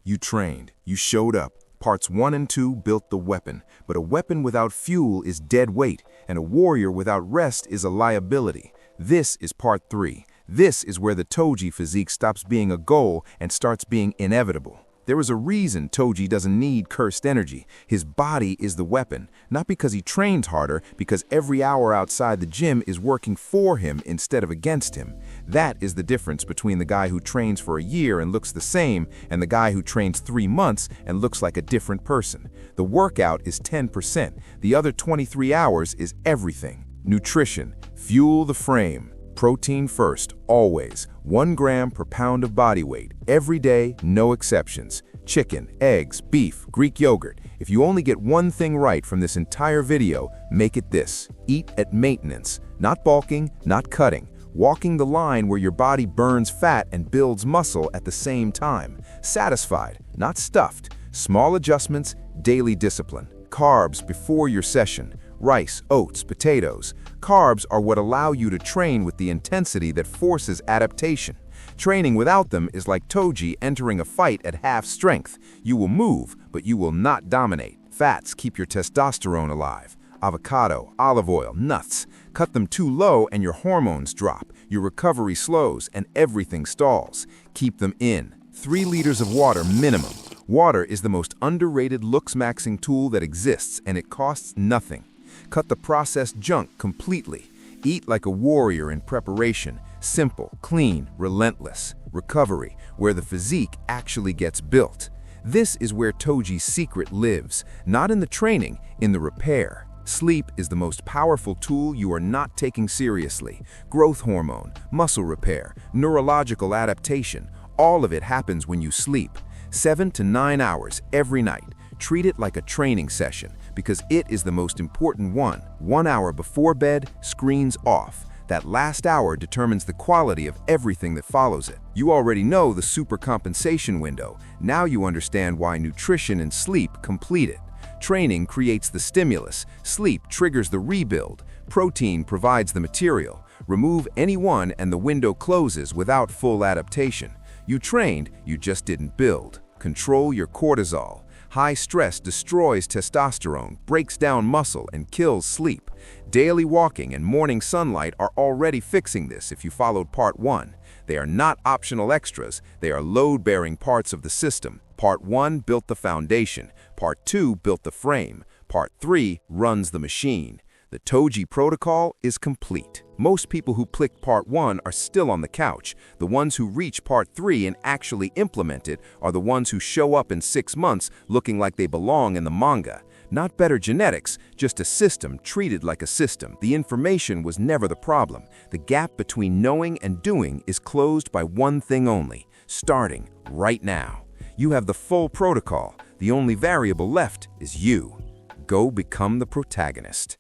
You trained, you showed up. Parts 1 and 2 built the weapon, but a weapon without fuel is dead weight, and a warrior without rest is a liability. This is part 3. This is where the Toji physique stops being a goal and starts being inevitable. There is a reason Toji doesn't need cursed energy. His body is the weapon, not because he trains harder, because every hour outside the gym is working for him instead of against him. That is the difference between the guy who trains for a year and looks the same and the guy who trains 3 months and looks like a different person. The workout is 10%. The other 23 hours is everything. Nutrition. Fuel the frame. Protein first, always. 1 gram per pound of body weight. Every day, no exceptions. Chicken, eggs, beef, Greek yogurt. If you only get one thing right from this entire video, make it this. Eat at maintenance. Not bulking, not cutting. Walking the line where your body burns fat and builds muscle at the same time. Satisfied, not stuffed. Small adjustments, daily discipline. Carbs before your session. Rice, oats, potatoes. Carbs are what allow you to train with the intensity that forces adaptation. Training without them is like Toji entering a fight at half strength. You will move, but you will not dominate. Fats keep your testosterone alive. Avocado, olive oil, nuts. Cut them too low and your hormones drop. Your recovery slows and everything stalls. Keep them in. 3 liters of water minimum. Water is the most underrated looksmaxxing tool that exists, and it costs nothing. Cut the processed junk completely. Eat like a warrior in preparation. Simple, clean, relentless. Recovery, where the physique actually gets built. This is where Toji's secret lives, not in the training, in the repair. Sleep is the most powerful tool you are not taking seriously. Growth hormone, muscle repair, neurological adaptation, all of it happens when you sleep. 7 to 9 hours every night. Treat it like a training session, because it is the most important one. 1 hour before bed, screens off. That last hour determines the quality of everything that follows it. You already know the super compensation window. Now you understand why nutrition and sleep complete it. Training creates the stimulus. Sleep triggers the rebuild. Protein provides the material. Remove any one and the window closes without full adaptation. You trained, you just didn't build. Control your cortisol. High stress destroys testosterone, breaks down muscle, and kills sleep. Daily walking and morning sunlight are already fixing this if you followed part 1. They are not optional extras, they are load-bearing parts of the system. Part 1 built the foundation, part 2 built the frame, part 3 runs the machine. The Toji Protocol is complete. Most people who click part 1 are still on the couch. The ones who reach part 3 and actually implement it are the ones who show up in 6 months looking like they belong in the manga. Not better genetics, just a system treated like a system. The information was never the problem. The gap between knowing and doing is closed by one thing only: starting right now. You have the full protocol. The only variable left is you. Go become the protagonist.